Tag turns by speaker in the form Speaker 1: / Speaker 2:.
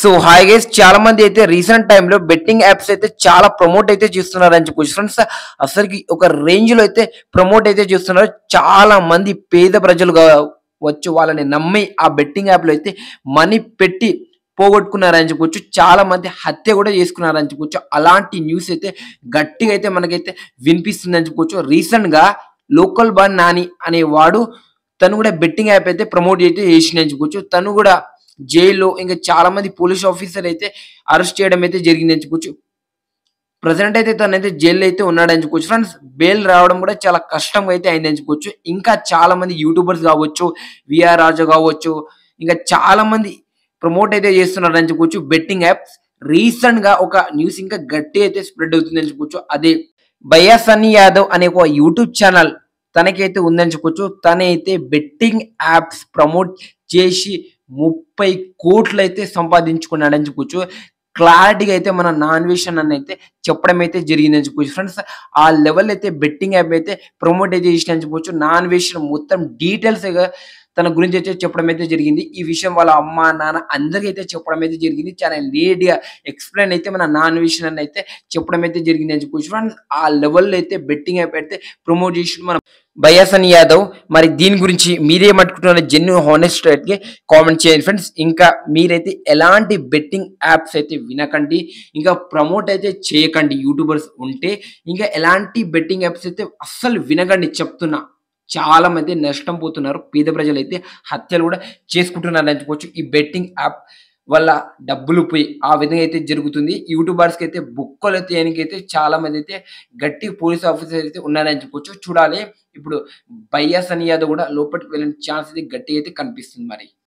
Speaker 1: So hi guys, చాలా మంది అయితే రీసెంట్ టైంలో బెట్టింగ్ యాప్స్ అయితే చాలా ప్రమోట్ అయితే చేస్తున్నారని చెప్పొచ్చు ఫ్రెండ్స్. అసలుకి ఒక రేంజ్ లో అయితే ప్రమోట్ అయితే చేస్తున్నారు. చాలా మంది పేద ప్రజలు కావచ్చు, వాళ్ళని నమ్మి ఆ బెట్టింగ్ యాప్ లో అయితే మనీ పెట్టి పోగొట్టుకున్నారని చెప్పొచ్చు. చాలా మంది హత్య కూడా చేసుకున్నారని చెప్పొచ్చు. అలాంటి న్యూస్ అయితే గట్టిగా అయితే మనకైతే వినిపిస్తుందని చెప్పుకోవచ్చు. రీసెంట్ గా లోకల్ బాన్ నాని అనేవాడు తను కూడా బెట్టింగ్ యాప్ అయితే ప్రమోట్ అయితే చేసిందని చెప్పుకోవచ్చు. తను కూడా జైల్లో ఇంకా చాలా మంది పోలీస్ ఆఫీసర్ అయితే అరెస్ట్ చేయడం అయితే జరిగిందని చెప్పుకోవచ్చు. ప్రెసెంట్ అయితే తనైతే జైల్లో అయితే ఉన్నాడని చెప్పుకోవచ్చు ఫ్రెండ్స్. బెయిల్ రావడం కూడా చాలా కష్టంగా అయితే అయిందని చెప్పుకోవచ్చు. ఇంకా చాలా మంది యూట్యూబర్స్ కావచ్చు, విఆర్ రాజా కావచ్చు, ఇంకా చాలా మంది ప్రమోట్ అయితే చేస్తున్నారని చెప్పుకోవచ్చు బెట్టింగ్ యాప్స్. రీసెంట్ గా ఒక న్యూస్ ఇంకా గట్టి అయితే స్ప్రెడ్ అవుతుందని చెప్పుకోవచ్చు. అదే భయ్యా సన్నీ యాదవ్ అనే ఒక యూట్యూబ్ ఛానల్ తనకైతే ఉందని చెప్పొచ్చు. తనైతే బెట్టింగ్ యాప్స్ ప్రమోట్ చేసి 30 కోట్లు అయితే సంపాదించుకున్నాడని చెప్పొచ్చు. క్లారిటీగా అయితే మన నాన్వేషన్ అని అయితే చెప్పడం అయితే జరిగిందని చెప్పొచ్చు ఫ్రెండ్స్. ఆ లెవెల్ అయితే బెట్టింగ్ యాప్ అయితే ప్రమోట్ అయితే చేసిన చెప్పొచ్చు. నాన్వేషన్ మొత్తం డీటెయిల్స్ తన గురించి అయితే చెప్పడం అయితే జరిగింది. ఈ విషయం వాళ్ళ అమ్మ నాన్న అందరికీ అయితే చెప్పడం అయితే జరిగింది. చాలా లేట్ గా ఎక్స్ప్లెయిన్ అయితే మన నాన్వేషన్ అని అయితే చెప్పడం అయితే జరిగింది అని చెప్పొచ్చు ఫ్రెండ్స్. ఆ లెవెల్లో అయితే బెట్టింగ్ యాప్ అయితే ప్రమోట్ చేసి మన భయ్యా సన్నీ యాదవ్. మరి దీని గురించి మీరేమనుకుంటున్నారో జెన్యూన్ హానెస్ట్ గా కామెంట్ చేయండి ఫ్రెండ్స్. ఇంకా మీరైతే ఎలాంటి బెట్టింగ్ యాప్స్ అయితే వినకండి, ఇంకా ప్రమోట్ అయితే చేయకండి యూట్యూబర్స్ ఉంటే. ఇంకా ఎలాంటి బెట్టింగ్ యాప్స్ అయితే అస్సలు వినకండి చెప్తున్నా. చాలా మంది నష్టం పోతున్నారు. పేద ప్రజలైతే హత్యలు కూడా చేసుకుంటున్నారు అని చెప్పొచ్చు. ఈ బెట్టింగ్ యాప్ వల్ల డబ్బులు పోయి ఆ విధంగా అయితే జరుగుతుంది. యూట్యూబర్స్కి అయితే బుక్కలు అయితే చాలా మంది అయితే గట్టి పోలీస్ ఆఫీసర్ అయితే ఉన్నారని చెప్పొచ్చు. చూడాలి ఇప్పుడు భయ్యా సన్నీ యాదవ్ కూడా లోపలికి వెళ్ళిన ఛాన్స్ అయితే గట్టి అయితే కనిపిస్తుంది మరి.